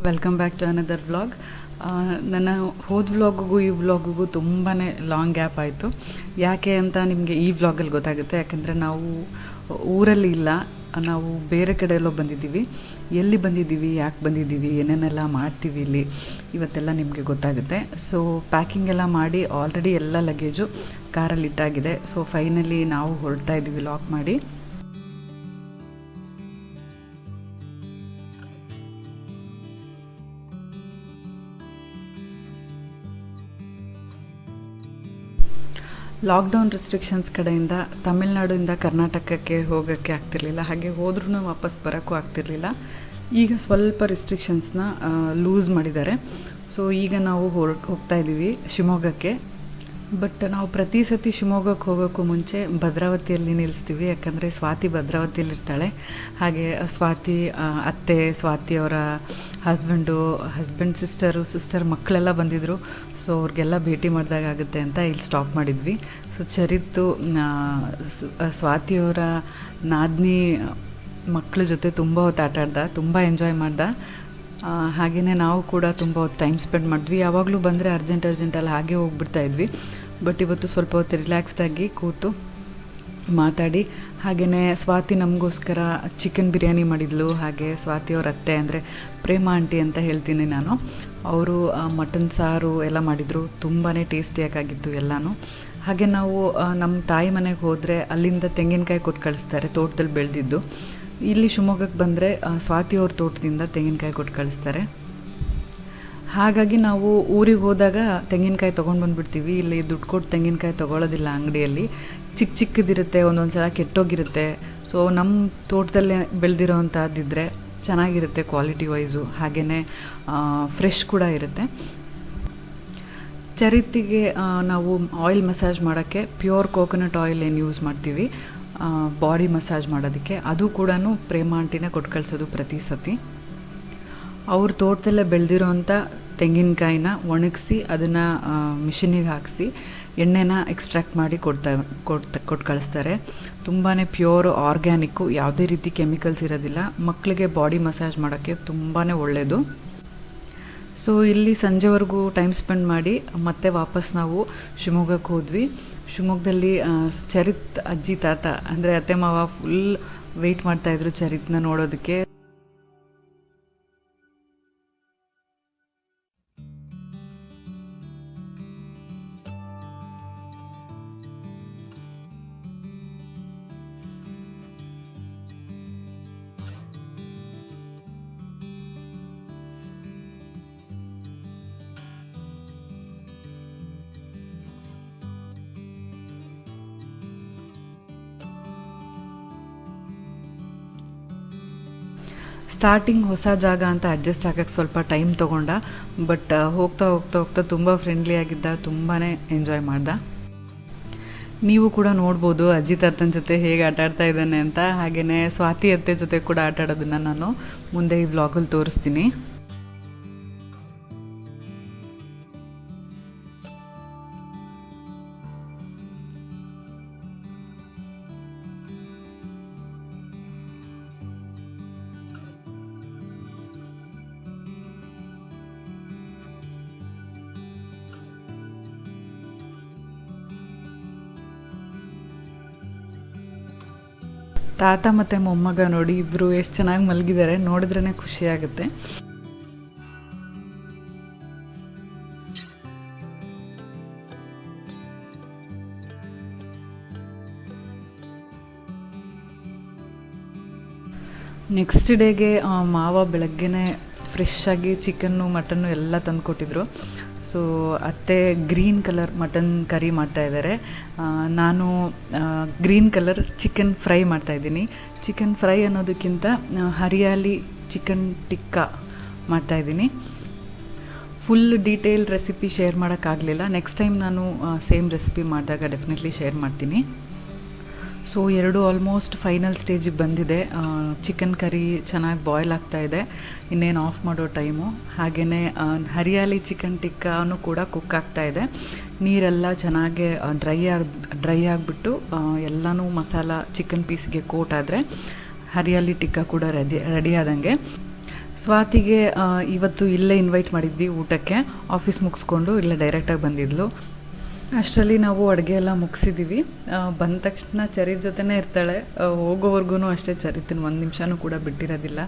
Welcome back to another vlog. ನನ್ನ ಹೋದ ವ್ಲಾಗಿಗೂ ಈ ವ್ಲಾಗಿಗೂ ತುಂಬಾ ಲಾಂಗ್ ಗ್ಯಾಪ್ ಆಯಿತು. ಯಾಕೆ ಅಂತ ನಿಮಗೆ ಈ ವ್ಲಾಗಲ್ಲಿ ಗೊತ್ತಾಗುತ್ತೆ. ಯಾಕಂದರೆ ನಾವು ಊರಲ್ಲಿ ಇಲ್ಲ, ನಾವು ಬೇರೆ ಕಡೆ ಎಲ್ಲೋ ಬಂದಿದ್ದೀವಿ. ಎಲ್ಲಿ ಬಂದಿದ್ದೀವಿ, ಯಾಕೆ ಬಂದಿದ್ದೀವಿ, ಏನೇನೆಲ್ಲ ಮಾಡ್ತೀವಿ ಇಲ್ಲಿ, ಇವತ್ತೆಲ್ಲ ನಿಮಗೆ ಗೊತ್ತಾಗುತ್ತೆ. ಸೊ ಪ್ಯಾಕಿಂಗ್ ಎಲ್ಲ ಮಾಡಿ ಆಲ್ರೆಡಿ ಎಲ್ಲ ಲಗೇಜು ಕಾರಲ್ಲಿ ಇಟ್ಟಾಗಿದೆ. ಸೊ ಫೈನಲಿ ನಾವು ಹೊರಡ್ತಾ ಇದ್ದೀವಿ ಲಾಕ್ ಮಾಡಿ. ಲಾಕ್ಡೌನ್ ರೆಸ್ಟ್ರಿಕ್ಷನ್ಸ್ ಕಡೆಯಿಂದ ತಮಿಳ್ನಾಡಿಂದ ಕರ್ನಾಟಕಕ್ಕೆ ಹೋಗೋಕ್ಕೆ ಆಗ್ತಿರ್ಲಿಲ್ಲ, ಹಾಗೆ ಹೋದ್ರೂ ವಾಪಸ್ ಬರೋಕ್ಕೂ ಆಗ್ತಿರ್ಲಿಲ್ಲ. ಈಗ ಸ್ವಲ್ಪ ರೆಸ್ಟ್ರಿಕ್ಷನ್ಸ್ನ ಲೂಸ್ ಮಾಡಿದ್ದಾರೆ. ಸೊ ಈಗ ನಾವು ಹೋಗ್ತಾ ಇದ್ದೀವಿ ಶಿವಮೊಗ್ಗಕ್ಕೆ. ಬಟ್ ನಾವು ಪ್ರತಿ ಸತಿ ಶಿವಮೊಗ್ಗಕ್ಕೆ ಹೋಗೋಕ್ಕೂ ಮುಂಚೆ ಭದ್ರಾವತಿಯಲ್ಲಿ ನಿಲ್ಲಿಸ್ತೀವಿ. ಯಾಕಂದರೆ ಸ್ವಾತಿ ಭದ್ರಾವತಿಯಲ್ಲಿರ್ತಾಳೆ. ಹಾಗೆ ಸ್ವಾತಿ ಅತ್ತೆ, ಸ್ವಾತಿಯವರ ಹಸ್ಬೆಂಡ್ ಸಿಸ್ಟರ್ ಮಕ್ಕಳೆಲ್ಲ ಬಂದಿದ್ದರು. ಸೊ ಅವ್ರಿಗೆಲ್ಲ ಭೇಟಿ ಮಾಡಿದಾಗುತ್ತೆ ಅಂತ ಇಲ್ಲಿ ಸ್ಟಾಪ್ ಮಾಡಿದ್ವಿ. ಸೊ ಚರಿತ್ತು ಸ್ವಾತಿಯವರ ನಾದಿನಿ ಮಕ್ಕಳ ಜೊತೆ ತುಂಬ ಹೊತ್ತು ಆಟ ಆಡ್ದ, ತುಂಬ ಎಂಜಾಯ್ ಮಾಡ್ದ. ಹಾಗೆಯೇ ನಾವು ಕೂಡ ತುಂಬ ಹೊತ್ತು ಟೈಮ್ ಸ್ಪೆಂಡ್ ಮಾಡಿದ್ವಿ. ಯಾವಾಗಲೂ ಬಂದರೆ ಅರ್ಜೆಂಟಲ್ಲಿ ಹಾಗೆ ಹೋಗ್ಬಿಡ್ತಾಯಿದ್ವಿ. ಬಟ್ ಇವತ್ತು ಸ್ವಲ್ಪ ಹೊತ್ತು ರಿಲ್ಯಾಕ್ಸ್ಡಾಗಿ ಕೂತು ಮಾತಾಡಿ, ಹಾಗೆಯೇ ಸ್ವಾತಿ ನಮಗೋಸ್ಕರ ಚಿಕನ್ ಬಿರಿಯಾನಿ ಮಾಡಿದ್ಲು. ಹಾಗೆ ಸ್ವಾತಿಯವ್ರ ಅತ್ತೆ ಅಂದರೆ ಪ್ರೇಮ ಆಂಟಿ ಅಂತ ಹೇಳ್ತೀನಿ ನಾನು, ಅವರು ಮಟನ್ ಸಾರು ಎಲ್ಲ ಮಾಡಿದರು. ತುಂಬಾ ಟೇಸ್ಟಿಯಾಗಿತ್ತು ಎಲ್ಲನೂ. ಹಾಗೆ ನಾವು ನಮ್ಮ ತಾಯಿ ಮನೆಗೆ ಹೋದರೆ ಅಲ್ಲಿಂದ ತೆಂಗಿನಕಾಯಿ ಕೊಟ್ಟು ಕಳಿಸ್ತಾರೆ, ತೋಟದಲ್ಲಿ ಬೆಳೆದಿದ್ದು. ಇಲ್ಲಿ ಶಿವಮೊಗ್ಗಕ್ಕೆ ಬಂದರೆ ಸ್ವಾತಿಯವ್ರ ತೋಟದಿಂದ ತೆಂಗಿನಕಾಯಿ ಕೊಟ್ಟು ಕಳಿಸ್ತಾರೆ. ಹಾಗಾಗಿ ನಾವು ಊರಿಗೆ ಹೋದಾಗ ತೆಂಗಿನಕಾಯಿ ತೊಗೊಂಡು ಬಂದುಬಿಡ್ತೀವಿ. ಇಲ್ಲಿ ದುಡ್ಡು ಕೊಟ್ಟು ತೆಂಗಿನಕಾಯಿ ತೊಗೊಳ್ಳೋದಿಲ್ಲ ಅಂಗಡಿಯಲ್ಲಿ. ಚಿಕ್ಕದಿರುತ್ತೆ, ಒಂದೊಂದು ಸಲ ಕೆಟ್ಟೋಗಿರುತ್ತೆ. ಸೊ ನಮ್ಮ ತೋಟದಲ್ಲೇ ಬೆಳೆದಿರೋವಂಥದ್ದಿದ್ದರೆ ಚೆನ್ನಾಗಿರುತ್ತೆ ಕ್ವಾಲಿಟಿ ವೈಸು, ಹಾಗೆಯೇ ಫ್ರೆಶ್ ಕೂಡ ಇರುತ್ತೆ. ಚರಿತಿಗೆ ನಾವು ಆಯಿಲ್ ಮಸಾಜ್ ಮಾಡೋಕ್ಕೆ ಪ್ಯೂರ್ ಕೋಕೋನಟ್ ಆಯಿಲ್ ಏನು ಯೂಸ್ ಮಾಡ್ತೀವಿ ಬಾಡಿ ಮಸಾಜ್ ಮಾಡೋದಕ್ಕೆ. ಅದು ಕೂಡ ಪ್ರೇಮ ಆಂಟಿನೇ ಕೊಟ್ಟು ಕಳಿಸೋದು ಪ್ರತಿ ಸತಿ. ಅವ್ರ ತೋಟದಲ್ಲೇ ಬೆಳೆದಿರೋವಂಥ ತೆಂಗಿನಕಾಯಿನ ಒಣಗಿಸಿ ಅದನ್ನು ಮಿಷಿನಿಗೆ ಹಾಕಿಸಿ ಎಣ್ಣೆನ ಎಕ್ಸ್ಟ್ರಾಕ್ಟ್ ಮಾಡಿ ಕೊಟ್ಟು ಕಳಿಸ್ತಾರೆ. ತುಂಬಾ ಪ್ಯೂರ್ ಆರ್ಗ್ಯಾನಿಕ್ಕು, ಯಾವುದೇ ರೀತಿ ಕೆಮಿಕಲ್ಸ್ ಇರೋದಿಲ್ಲ. ಮಕ್ಕಳಿಗೆ ಬಾಡಿ ಮಸಾಜ್ ಮಾಡೋಕ್ಕೆ ತುಂಬಾ ಒಳ್ಳೆಯದು. ಸೊ ಇಲ್ಲಿ ಸಂಜೆವರೆಗೂ ಟೈಮ್ ಸ್ಪೆಂಡ್ ಮಾಡಿ ಮತ್ತೆ ವಾಪಸ್ ನಾವು ಶಿವಮೊಗ್ಗಕ್ಕೆ ಹೋದ್ವಿ. ಶಿವಮೊಗ್ಗದಲ್ಲಿ ಚರಿತ್ ಅಜ್ಜಿ ತಾತ ಅಂದರೆ ಅತ್ತೆ ಮಾವ ಫುಲ್ ವೆಯ್ಟ್ ಮಾಡ್ತಾಯಿದ್ರು ಚರಿತ್ನ ನೋಡೋದಕ್ಕೆ. ಸ್ಟಾರ್ಟಿಂಗ್ ಹೊಸ ಜಾಗ ಅಂತ ಅಡ್ಜಸ್ಟ್ ಆಗೋಕ್ಕೆ ಸ್ವಲ್ಪ ಟೈಮ್ ತೊಗೊಂಡ. ಬಟ್ ಹೋಗ್ತಾ ತುಂಬ ಫ್ರೆಂಡ್ಲಿ ಆಗಿದ್ದ, ತುಂಬಾ ಎಂಜಾಯ್ ಮಾಡ್ದ. ನೀವು ಕೂಡ ನೋಡ್ಬೋದು ಅಜ್ಜಿ ತಾತನ ಜೊತೆ ಹೇಗೆ ಆಟಾಡ್ತಾ ಇದ್ದಾನೆ ಅಂತ. ಹಾಗೆಯೇ ಸ್ವಾತಿ ಅತ್ತೆ ಜೊತೆ ಕೂಡ ಆಟಾಡೋದನ್ನು ನಾನು ಮುಂದೆ ಈ ವ್ಲಾಗಲ್ಲಿ ತೋರಿಸ್ತೀನಿ. ತಾತ ಮತ್ತು ಮೊಮ್ಮಗ ನೋಡಿ ಇಬ್ಬರು ಎಷ್ಟು ಚೆನ್ನಾಗಿ ಮಲಗಿದ್ದಾರೆ, ನೋಡಿದ್ರೇ ಖುಷಿಯಾಗುತ್ತೆ. ನೆಕ್ಸ್ಟ್ ಡೇಗೆ ಮಾವ ಬೆಳಗ್ಗೆನೇ ಫ್ರೆಶ್ಶಾಗಿ ಚಿಕನ್ನು ಮಟನ್ನು ಎಲ್ಲ ತಂದು ಕೊಟ್ಟಿದ್ರು. ಸೊ ಅತ್ತೆ ಗ್ರೀನ್ ಕಲರ್ ಮಟನ್ ಕರಿ ಮಾಡ್ತಾಯಿದ್ದಾರೆ. ನಾನು ಗ್ರೀನ್ ಕಲರ್ ಚಿಕನ್ ಫ್ರೈ ಮಾಡ್ತಾಯಿದ್ದೀನಿ. ಚಿಕನ್ ಫ್ರೈ ಅನ್ನೋದಕ್ಕಿಂತ ಹರಿಯಾಲಿ ಚಿಕನ್ ಟಿಕ್ಕಾ ಮಾಡ್ತಾಯಿದ್ದೀನಿ. ಫುಲ್ ಡೀಟೇಲ್ ರೆಸಿಪಿ ಶೇರ್ ಮಾಡೋಕ್ಕಾಗಲಿಲ್ಲ. ನೆಕ್ಸ್ಟ್ ಟೈಮ್ ನಾನು ಸೇಮ್ ರೆಸಿಪಿ ಮಾಡಿದಾಗ ಡೆಫಿನೆಟ್ಲಿ ಶೇರ್ ಮಾಡ್ತೀನಿ. ಸೊ ಎರಡು ಆಲ್ಮೋಸ್ಟ್ ಫೈನಲ್ ಸ್ಟೇಜಿಗೆ ಬಂದಿದೆ. ಚಿಕನ್ ಕರಿ ಚೆನ್ನಾಗಿ ಬಾಯ್ಲ್ ಆಗ್ತಾಯಿದೆ, ಇನ್ನೇನು ಆಫ್ ಮಾಡೋ ಟೈಮು. ಹಾಗೆಯೇ ಹರಿಯಾಲಿ ಚಿಕನ್ ಟಿಕ್ಕಾನು ಕೂಡ ಕುಕ್ ಆಗ್ತಾಯಿದೆ. ನೀರೆಲ್ಲ ಚೆನ್ನಾಗಿ ಡ್ರೈ ಆಗಿಬಿಟ್ಟು ಎಲ್ಲನೂ ಮಸಾಲ ಚಿಕನ್ ಪೀಸ್ಗೆ ಕೋಟ್ ಆದರೆ ಹರಿಯಾಲಿ ಟಿಕ್ಕಾ ಕೂಡ ರೆಡಿ ಆದಂಗೆ. ಸ್ವಾತಿಗೆ ಇವತ್ತು ಇಲ್ಲೇ ಇನ್ವೈಟ್ ಮಾಡಿದ್ವಿ ಊಟಕ್ಕೆ. ಆಫೀಸ್ ಮುಗಿಸ್ಕೊಂಡು ಇಲ್ಲೇ ಡೈರೆಕ್ಟಾಗಿ ಬಂದಿದ್ಲು. ಅಷ್ಟರಲ್ಲಿ ನಾವು ಅಡುಗೆ ಎಲ್ಲ ಮುಗಿಸಿದ್ದೀವಿ. ಬಂದ ತಕ್ಷಣ ಚರಿತ್ ಜೊತೆನೇ ಇರ್ತಾಳೆ. ಹೋಗೋವರೆಗೂ ಅಷ್ಟೇ, ಚರಿತಿನ ಒಂದು ನಿಮಿಷನೂ ಕೂಡ ಬಿಟ್ಟಿರೋದಿಲ್ಲ.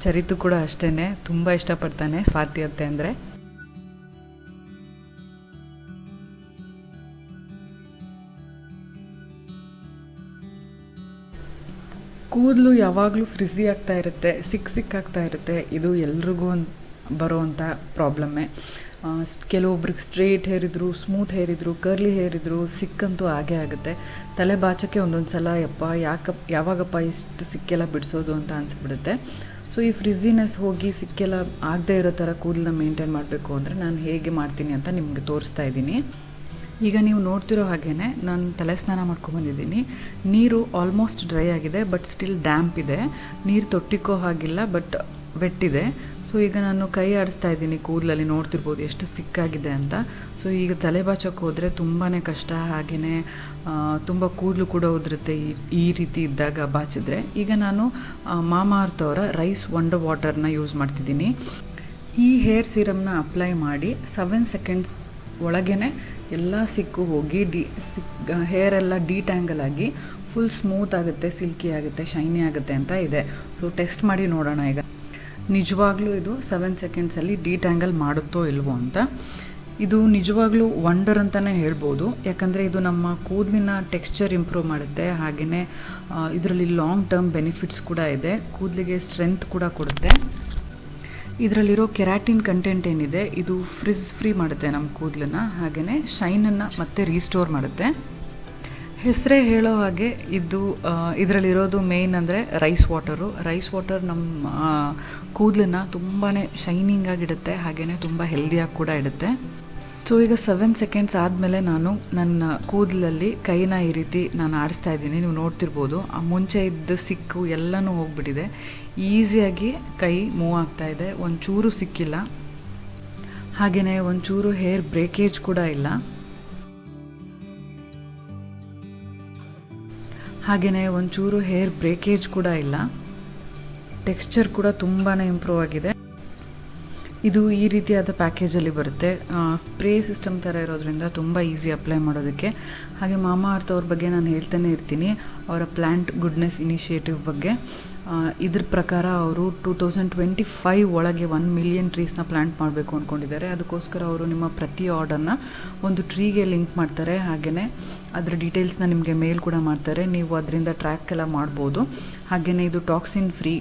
ಚರಿತು ಕೂಡ ಅಷ್ಟೇ, ತುಂಬ ಇಷ್ಟಪಡ್ತಾನೆ ಸ್ವಾತಿ ಅತ್ತೆ ಅಂದರೆ. ಕೂದಲು ಯಾವಾಗಲೂ ಫ್ರಿಝಿ ಆಗ್ತಾ ಇರುತ್ತೆ, ಸಿಕ್ಕಾಗ್ತಾ ಇರುತ್ತೆ. ಇದು ಎಲ್ರಿಗೂ ಬರೋವಂಥ ಪ್ರಾಬ್ಲಮ್ಮೇ. ಕೆಲವೊಬ್ರಿಗೆ ಸ್ಟ್ರೇಟ್ ಹೇರ್ ಇದ್ದರು, ಸ್ಮೂತ್ ಹೇರ್ ಇದ್ದರು, ಕರ್ಲಿ ಹೇರ್ ಇದ್ದರು, ಸಿಕ್ಕಂತೂ ಆಗೇ ಆಗುತ್ತೆ. ತಲೆ ಬಾಚಕ್ಕೆ ಒಂದೊಂದು ಸಲ ಯಾವಾಗಪ್ಪ ಇಷ್ಟು ಸಿಕ್ಕೆಲ್ಲ ಬಿಡಿಸೋದು ಅಂತ ಅನಿಸ್ಬಿಡುತ್ತೆ. ಸೊ ಈ ಫ್ರಿಝಿನೆಸ್ ಹೋಗಿ ಸಿಕ್ಕೆಲ್ಲ ಆಗದೇ ಇರೋ ಥರ ಕೂದಲನ್ನ ಮೇಂಟೈನ್ ಮಾಡಬೇಕು ಅಂದರೆ ನಾನು ಹೇಗೆ ಮಾಡ್ತೀನಿ ಅಂತ ನಿಮಗೆ ತೋರಿಸ್ತಾ ಇದ್ದೀನಿ. ಈಗ ನೀವು ನೋಡ್ತಿರೋ ಹಾಗೇ ನಾನು ತಲೆ ಸ್ನಾನ ಮಾಡ್ಕೊಂಬಂದಿದ್ದೀನಿ. ನೀರು ಆಲ್ಮೋಸ್ಟ್ ಡ್ರೈ ಆಗಿದೆ, ಬಟ್ ಸ್ಟಿಲ್ ಡ್ಯಾಂಪ್ ಇದೆ. ನೀರು ತೊಟ್ಟಿಕ್ಕೋ ಹಾಗಿಲ್ಲ, ಬಟ್ ವೆಟ್ಟಿದೆ. ಸೊ ಈಗ ನಾನು ಕೈ ಆಡಿಸ್ತಾ ಇದ್ದೀನಿ ಕೂದಲಲ್ಲಿ, ನೋಡ್ತಿರ್ಬೋದು ಎಷ್ಟು ಸಿಕ್ಕಾಗಿದೆ ಅಂತ. ಸೊ ಈಗ ತಲೆ ಬಾಚೋಕ್ಕೆ ಹೋದರೆ ತುಂಬಾ ಕಷ್ಟ, ಹಾಗೆಯೇ ತುಂಬ ಕೂದಲು ಕೂಡ ಉದುರುತ್ತೆ ಈ ರೀತಿ ಇದ್ದಾಗ ಬಾಚಿದ್ರೆ. ಈಗ ನಾನು ಮಾಮಾಅರ್ತ್ ಅವರ ರೈಸ್ ವಂಡರ್ ವಾಟರ್ನ ಯೂಸ್ ಮಾಡ್ತಿದ್ದೀನಿ. ಈ ಹೇರ್ ಸೀರಮ್ನ ಅಪ್ಲೈ ಮಾಡಿ 7 ಸೆಕೆಂಡ್ಸ್ ಒಳಗೇ ಎಲ್ಲ ಸಿಕ್ಕು ಹೋಗಿ ಹೇರೆಲ್ಲ ಡಿಟ್ಯಾಂಗಲ್ ಆಗಿ ಫುಲ್ ಸ್ಮೂತ್ ಆಗುತ್ತೆ, ಸಿಲ್ಕಿ ಆಗುತ್ತೆ, ಶೈನಿ ಆಗುತ್ತೆ ಅಂತ ಇದೆ. ಸೊ ಟೆಸ್ಟ್ ಮಾಡಿ ನೋಡೋಣ ಈಗ ನಿಜವಾಗ್ಲೂ ಇದು 7 ಸೆಕೆಂಡ್ಸಲ್ಲಿ ಡಿಟ್ಯಾಂಗಲ್ ಮಾಡುತ್ತೋ ಇಲ್ವೋ ಅಂತ. ಇದು ನಿಜವಾಗ್ಲೂ ವಂಡರ್ ಅಂತಲೇ ಹೇಳ್ಬೋದು, ಯಾಕಂದರೆ ಇದು ನಮ್ಮ ಕೂದಲಿನ ಟೆಕ್ಸ್ಚರ್ ಇಂಪ್ರೂವ್ ಮಾಡುತ್ತೆ. ಹಾಗೆಯೇ ಇದರಲ್ಲಿ ಲಾಂಗ್ ಟರ್ಮ್ ಬೆನಿಫಿಟ್ಸ್ ಕೂಡ ಇದೆ, ಕೂದಲಿಗೆ ಸ್ಟ್ರೆಂತ್ ಕೂಡ ಕೊಡುತ್ತೆ. ಇದರಲ್ಲಿರೋ ಕೆರಾಟಿನ್ ಕಂಟೆಂಟ್ ಏನಿದೆ ಇದು ಫ್ರಿಜ್ ಫ್ರೀ ಮಾಡುತ್ತೆ ನಮ್ಮ ಕೂದಲನ್ನು, ಹಾಗೆಯೇ ಶೈನನ್ನು ಮತ್ತೆ ರೀಸ್ಟೋರ್ ಮಾಡುತ್ತೆ. ಹೆಸರೇ ಹೇಳೋ ಹಾಗೆ ಇದರಲ್ಲಿರೋದು ಮೇಯ್ನ್ ಅಂದರೆ ರೈಸ್ ವಾಟರ್ ನಮ್ಮ ಕೂದಲನ್ನು ತುಂಬಾ ಶೈನಿಂಗ್ ಆಗಿಡುತ್ತೆ, ಹಾಗೆಯೇ ತುಂಬ ಹೆಲ್ದಿಯಾಗಿ ಕೂಡ ಇಡುತ್ತೆ. ಸೊ ಈಗ 7 ಸೆಕೆಂಡ್ಸ್ ಆದಮೇಲೆ ನಾನು ನನ್ನ ಕೂದಲಲ್ಲಿ ಕೈನ ಈ ರೀತಿ ನಾನು ಆಡಿಸ್ತಾ ಇದ್ದೀನಿ. ನೀವು ನೋಡ್ತಿರ್ಬೋದು, ಮುಂಚೆ ಇದ್ದ ಸಿಕ್ಕು ಎಲ್ಲನೂ ಹೋಗ್ಬಿಟ್ಟಿದೆ. ಈಸಿಯಾಗಿ ಕೈ ಮೂವ್ ಆಗ್ತಾ ಇದೆ, ಒಂಚೂರು ಸಿಕ್ಕಿಲ್ಲ, ಹಾಗೆಯೇ ಒಂಚೂರು ಹೇರ್ ಬ್ರೇಕೇಜ್ ಕೂಡ ಇಲ್ಲ. ಟೆಕ್ಸ್ಚರ್ ಕೂಡ ತುಂಬಾ ಇಂಪ್ರೂವ್ ಆಗಿದೆ. ಇದು ಈ ರೀತಿಯಾದ ಪ್ಯಾಕೇಜಲ್ಲಿ ಬರುತ್ತೆ. ಸ್ಪ್ರೇ ಸಿಸ್ಟಮ್ ಥರ ಇರೋದ್ರಿಂದ ತುಂಬ ಈಸಿ ಅಪ್ಲೈ ಮಾಡೋದಕ್ಕೆ. ಹಾಗೆ ಮಾಮಾಅರ್ತ್ ಅವ್ರ ಬಗ್ಗೆ ನಾನು ಹೇಳ್ತಾನೆ ಇರ್ತೀನಿ, ಅವರ ಪ್ಲ್ಯಾಂಟ್ ಗುಡ್ನೆಸ್ ಇನಿಷಿಯೇಟಿವ್ ಬಗ್ಗೆ. ಇದ್ರ ಪ್ರಕಾರ ಅವರು 2025 ಒಳಗೆ 1 ಮಿಲಿಯನ್ ಟ್ರೀಸ್ನ ಪ್ಲ್ಯಾಂಟ್ ಮಾಡಬೇಕು ಅಂದ್ಕೊಂಡಿದ್ದಾರೆ. ಅದಕ್ಕೋಸ್ಕರ ಅವರು ನಿಮ್ಮ ಪ್ರತಿ ಆರ್ಡರ್ನ ಒಂದು ಟ್ರೀಗೆ ಲಿಂಕ್ ಮಾಡ್ತಾರೆ, ಹಾಗೆಯೇ ಅದರ ಡೀಟೇಲ್ಸ್ನ ನಿಮಗೆ ಮೇಲ್ ಕೂಡ ಮಾಡ್ತಾರೆ. ನೀವು ಅದರಿಂದ ಟ್ರ್ಯಾಕ್ ಎಲ್ಲ ಮಾಡ್ಬೋದು. ಹಾಗೆಯೇ ಇದು ಟಾಕ್ಸಿನ್ ಫ್ರೀ.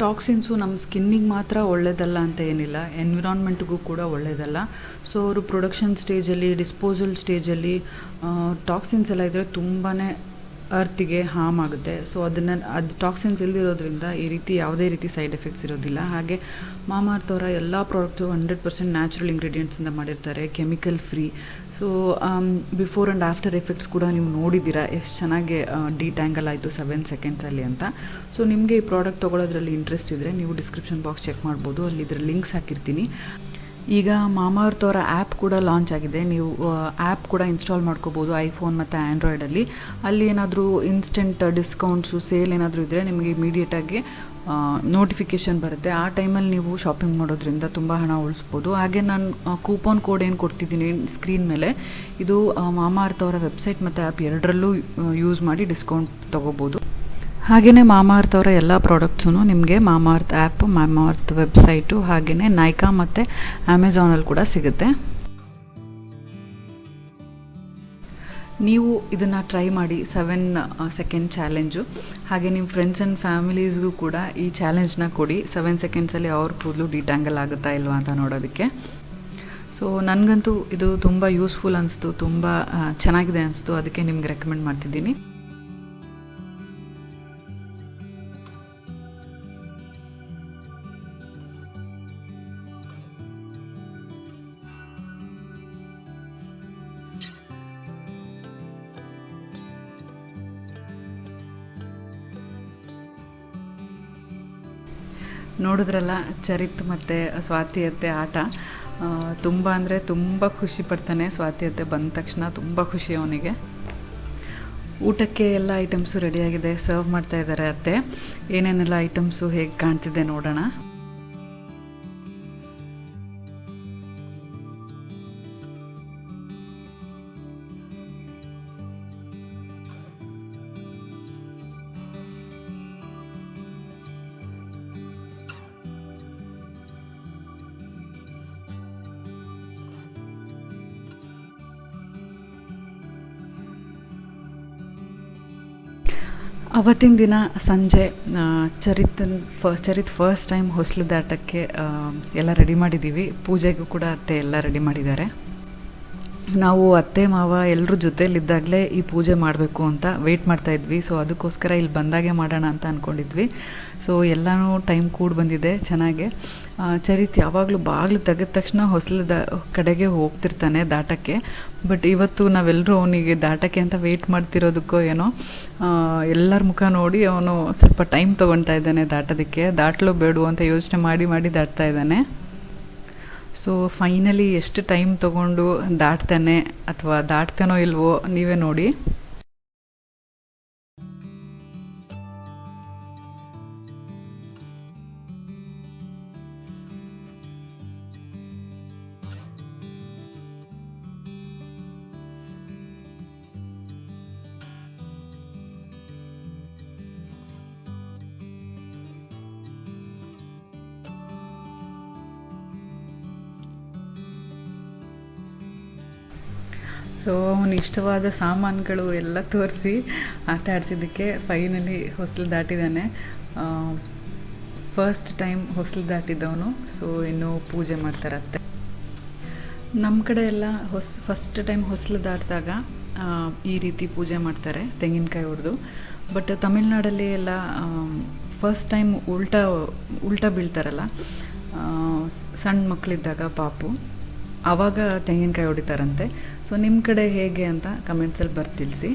ಟಾಕ್ಸಿನ್ಸು ನಮ್ಮ ಸ್ಕಿನ್ನಿಗೆ ಮಾತ್ರ ಒಳ್ಳೆಯದಲ್ಲ ಅಂತ ಏನಿಲ್ಲ, ಎನ್ವಿರಾನ್ಮೆಂಟ್ಗೂ ಕೂಡ ಒಳ್ಳೆಯದಲ್ಲ. ಸೊ ಅವರು ಪ್ರೊಡಕ್ಷನ್ ಸ್ಟೇಜಲ್ಲಿ, ಡಿಸ್ಪೋಸಲ್ ಸ್ಟೇಜಲ್ಲಿ ಟಾಕ್ಸಿನ್ಸ್ ಎಲ್ಲ ಇದ್ದರೆ ತುಂಬಾ ಅರ್ತಿಗೆ ಹಾರ್ಮ್ ಆಗುತ್ತೆ. ಸೊ ಅದು ಟಾಕ್ಸಿನ್ಸ್ ಇಲ್ದಿರೋದ್ರಿಂದ ಯಾವುದೇ ರೀತಿ ಸೈಡ್ ಎಫೆಕ್ಟ್ಸ್ ಇರೋದಿಲ್ಲ. ಹಾಗೆ ಮಾಮಾಅರ್ತ್ ಅವರ ಎಲ್ಲ ಪ್ರಾಡಕ್ಟು 100% ನ್ಯಾಚುರಲ್ ಇಂಗ್ರೀಡಿಯೆಂಟ್ಸಿಂದ ಮಾಡಿರ್ತಾರೆ, chemical free. So before and after effects ಕೂಡ ನೀವು ನೋಡಿದ್ದೀರಾ ಎಷ್ಟು ಚೆನ್ನಾಗಿ ಡಿಟ್ಯಾಂಗಲ್ ಆಯಿತು 7 ಸೆಕೆಂಡ್ಸಲ್ಲಿ ಅಂತ. ಸೊ ನಿಮಗೆ ಈ ಪ್ರಾಡಕ್ಟ್ ತೊಗೊಳೋದ್ರಲ್ಲಿ ಇಂಟ್ರೆಸ್ಟ್ ಇದ್ದರೆ ನೀವು ಡಿಸ್ಕ್ರಿಪ್ಷನ್ ಬಾಕ್ಸ್ ಚೆಕ್ ಮಾಡ್ಬೋದು, ಅಲ್ಲಿ ಇದರ ಲಿಂಕ್ಸ್ ಹಾಕಿರ್ತೀನಿ. ಈಗ ಮಾಮಾಅರ್ತ್ ಅವರ ಆ್ಯಪ್ ಕೂಡ ಲಾಂಚ್ ಆಗಿದೆ. ನೀವು ಆ್ಯಪ್ ಕೂಡ ಇನ್ಸ್ಟಾಲ್ ಮಾಡ್ಕೋಬೋದು ಐಫೋನ್ ಮತ್ತು ಆ್ಯಂಡ್ರಾಯ್ಡಲ್ಲಿ. ಅಲ್ಲಿ ಏನಾದರೂ ಇನ್ಸ್ಟೆಂಟ್ ಡಿಸ್ಕೌಂಟ್ಸು, ಸೇಲ್ ಏನಾದರೂ ಇದ್ದರೆ ನಿಮಗೆ ಇಮಿಡಿಯೇಟಾಗಿ ನೋಟಿಫಿಕೇಷನ್ ಬರುತ್ತೆ. ಆ ಟೈಮಲ್ಲಿ ನೀವು ಶಾಪಿಂಗ್ ಮಾಡೋದ್ರಿಂದ ತುಂಬ ಹಣ ಉಳಿಸ್ಬೋದು. ಹಾಗೆ ನಾನು ಕೂಪನ್ ಕೋಡ್ ಏನು ಕೊಡ್ತಿದ್ದೀನಿ ಸ್ಕ್ರೀನ್ ಮೇಲೆ, ಇದು ಮಾಮಾಅರ್ತ್ ಅವರ ವೆಬ್ಸೈಟ್ ಮತ್ತು ಆ್ಯಪ್ ಎರಡರಲ್ಲೂ ಯೂಸ್ ಮಾಡಿ ಡಿಸ್ಕೌಂಟ್ ತೊಗೋಬೋದು. ಹಾಗೆಯೇ ಮಾಮಾಅರ್ತ್ ಅವರ ಎಲ್ಲ ಪ್ರಾಡಕ್ಟ್ಸೂ ನಿಮಗೆ ಮಾಮಾಅರ್ತ್ ಆ್ಯಪ್, ಮಾಮಾಅರ್ತ್ ವೆಬ್ಸೈಟು, ಹಾಗೆಯೇ ನೈಕಾ ಮತ್ತು ಅಮೆಝಾನಲ್ಲಿ ಕೂಡ ಸಿಗುತ್ತೆ. ನೀವು ಇದನ್ನು ಟ್ರೈ ಮಾಡಿ, 7 ಸೆಕೆಂಡ್ ಚಾಲೆಂಜು. ಹಾಗೆ ನಿಮ್ಮ ಫ್ರೆಂಡ್ಸ್ ಆ್ಯಂಡ್ ಫ್ಯಾಮಿಲೀಸ್ಗೂ ಕೂಡ ಈ ಚಾಲೆಂಜ್ನ ಕೊಡಿ, 7 ಸೆಕೆಂಡ್ಸಲ್ಲಿ ಅವ್ರ ಕೂದಲು ಡಿಟ್ಯಾಂಗಲ್ ಆಗುತ್ತಾ ಇಲ್ವಾ ಅಂತ ನೋಡೋದಕ್ಕೆ. ಸೊ ನನಗಂತೂ ಇದು ತುಂಬ ಯೂಸ್ಫುಲ್ ಅನಿಸ್ತು, ತುಂಬ ಚೆನ್ನಾಗಿದೆ ಅನಿಸ್ತು, ಅದಕ್ಕೆ ನಿಮ್ಗೆ ರೆಕಮೆಂಡ್ ಮಾಡ್ತಿದ್ದೀನಿ. ನೋಡಿದ್ರಲ್ಲ ಚರಿತ್ ಮತ್ತು ಸ್ವಾತಿ ಅತ್ತೆ ಆಟ. ತುಂಬ ಅಂದರೆ ತುಂಬ ಖುಷಿ ಪಡ್ತಾನೆ ಸ್ವಾತಿ ಅತ್ತೆ. ಬಂದ ತಕ್ಷಣ ತುಂಬ ಖುಷಿ ಅವನಿಗೆ. ಊಟಕ್ಕೆ ಎಲ್ಲ ಐಟಮ್ಸು ರೆಡಿಯಾಗಿದೆ, ಸರ್ವ್ ಮಾಡ್ತಾ ಇದ್ದಾರೆ ಅತ್ತೆ. ಏನೇನೆಲ್ಲ ಐಟಮ್ಸು ಹೇಗೆ ಕಾಣ್ತಿದೆ ನೋಡೋಣ. ಅವತ್ತಿನ ದಿನ ಸಂಜೆ ಚರಿತ್ ಫಸ್ಟ್ ಟೈಮ್ ಹೊಸ್ಲು ದಾಟಕ್ಕೆ ಎಲ್ಲ ರೆಡಿ ಮಾಡಿದ್ದೀವಿ. ಪೂಜೆಗೂ ಕೂಡ ಅತ್ತೆ ಎಲ್ಲ ರೆಡಿ ಮಾಡಿದ್ದಾರೆ. ನಾವು ಅತ್ತೆ ಮಾವ ಎಲ್ಲರೂ ಜೊತೆಯಲ್ಲಿದ್ದಾಗಲೇ ಈ ಪೂಜೆ ಮಾಡಬೇಕು ಅಂತ ವೆಯ್ಟ್ ಮಾಡ್ತಾಯಿದ್ವಿ. ಸೊ ಅದಕ್ಕೋಸ್ಕರ ಇಲ್ಲಿ ಬಂದಾಗೆ ಮಾಡೋಣ ಅಂತ ಅಂದ್ಕೊಂಡಿದ್ವಿ. ಸೊ ಎಲ್ಲನೂ ಟೈಮ್ ಕೂಡ ಬಂದಿದೆ ಚೆನ್ನಾಗೆ. ಚರಿತ್ ಯಾವಾಗಲೂ ಬಾಗಿಲು ತೆಗೆದ ತಕ್ಷಣ ಹೊಸ್ಲದ ಕಡೆಗೆ ಹೋಗ್ತಿರ್ತಾನೆ ದಾಟಕ್ಕೆ. ಬಟ್ ಇವತ್ತು ನಾವೆಲ್ಲರೂ ಅವನಿಗೆ ದಾಟಕ್ಕೆ ಅಂತ ವೆಯ್ಟ್ ಮಾಡ್ತಿರೋದಕ್ಕೋ ಏನೋ ಎಲ್ಲರ ಮುಖ ನೋಡಿ ಅವನು ಸ್ವಲ್ಪ ಟೈಮ್ ತೊಗೊಳ್ತಾ ಇದ್ದಾನೆ ದಾಟೋದಕ್ಕೆ. ದಾಟಲೋ ಬೇಡ ಅಂತ ಯೋಚನೆ ಮಾಡಿ ದಾಟ್ತಾ ಇದ್ದಾನೆ. ಸೊ ಫೈನಲಿ ಎಷ್ಟು ಟೈಮ್ ತೊಗೊಂಡು ದಾಟ್ತಾನೆ ಅಥವಾ ದಾಟ್ತಾನೋ ಇಲ್ವೋ ನೀವೇ ನೋಡಿ. ಸೊ ಅವನು ಇಷ್ಟವಾದ ಸಾಮಾನುಗಳು ಎಲ್ಲ ತೋರಿಸಿ ಆಟ ಆಡಿಸಿದ್ದಕ್ಕೆ ಫೈನಲಿ ಹೊಸ್ಲು ದಾಟಿದ್ದಾನೆ. ಫಸ್ಟ್ ಟೈಮ್ ಹೊಸ್ಲು ದಾಟಿದ್ದವನು. ಸೊ ಇನ್ನೂ ಪೂಜೆ ಮಾಡ್ತಾರತ್ತೆ. ನಮ್ಮ ಕಡೆ ಎಲ್ಲ ಫಸ್ಟ್ ಟೈಮ್ ಹೊಸ್ಲು ದಾಟಿದಾಗ ಈ ರೀತಿ ಪೂಜೆ ಮಾಡ್ತಾರೆ, ತೆಂಗಿನಕಾಯಿ ಹೊಡೆದು. ಬಟ್ ತಮಿಳ್ನಾಡಲ್ಲಿ ಎಲ್ಲ ಫಸ್ಟ್ ಟೈಮ್ ಉಲ್ಟಾ ಬೀಳ್ತಾರಲ್ಲ, ಸಣ್ಣ ಮಕ್ಕಳಿದ್ದಾಗ ಪಾಪು, ಆವಾಗ ತೆಂಗಿನಕಾಯಿ ಹೊಡಿತಾರಂತೆ. ಸೊ ನಿಮ್ಮ ಕಡೆ ಹೇಗೆ ಅಂತ ಕಮೆಂಟ್ಸಲ್ಲಿ ಬರ್ತಿಳಿಸಿ.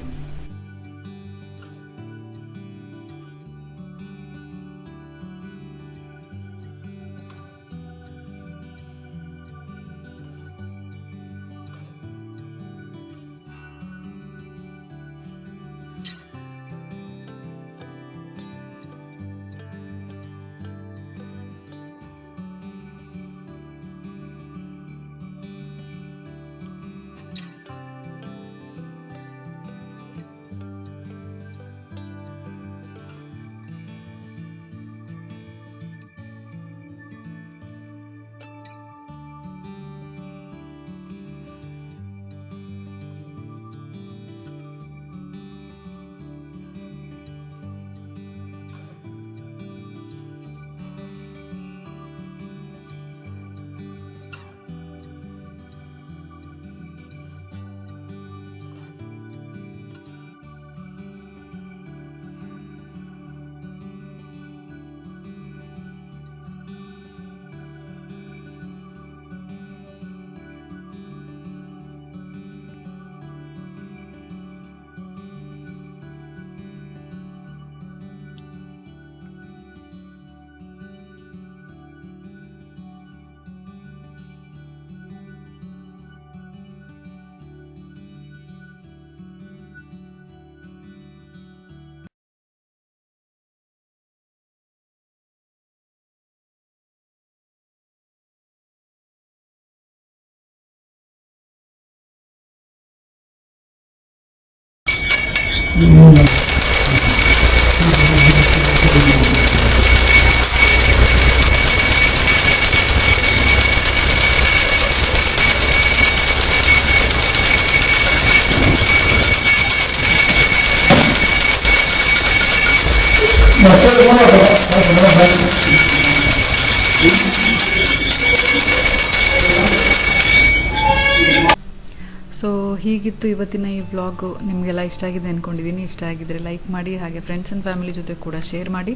ಸೊ ಹೀಗಿತ್ತು ಇವತ್ತಿನ ಈ ವ್ಲಾಗು. ನಿಮಗೆಲ್ಲ ಇಷ್ಟ ಆಗಿದೆ ಅಂದ್ಕೊಂಡಿದ್ದೀನಿ. ಇಷ್ಟ ಆಗಿದ್ದರೆ ಲೈಕ್ ಮಾಡಿ, ಹಾಗೆ ಫ್ರೆಂಡ್ಸ್ ಆ್ಯಂಡ್ ಫ್ಯಾಮಿಲಿ ಜೊತೆ ಕೂಡ ಶೇರ್ ಮಾಡಿ.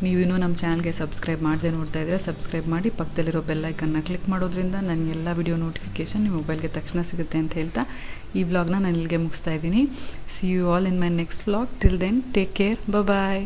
ನೀವು ಇನ್ನೂ ನಮ್ಮ ಚಾನಲ್ಗೆ ಸಬ್ಸ್ಕ್ರೈಬ್ ಮಾಡದೆ ನೋಡ್ತಾ ಇದ್ದರೆ ಸಬ್ಸ್ಕ್ರೈಬ್ ಮಾಡಿ, ಪಕ್ಕದಲ್ಲಿರೋ ಬೆಲ್ ಐಕನ್ನ ಕ್ಲಿಕ್ ಮಾಡೋದ್ರಿಂದ ನನ್ನ ಎಲ್ಲ ವಿಡಿಯೋ ನೋಟಿಫಿಕೇಷನ್ ನಿಮ್ಮ ಮೊಬೈಲ್ಗೆ ತಕ್ಷಣ ಸಿಗುತ್ತೆ ಅಂತ ಹೇಳ್ತಾ ಈ ವ್ಲಾಗ್ನ ನಾನು ಇಲ್ಲಿಗೆ ಮುಗಿಸ್ತಾ ಇದ್ದೀನಿ. See you all in my next vlog. Till then take care, bye.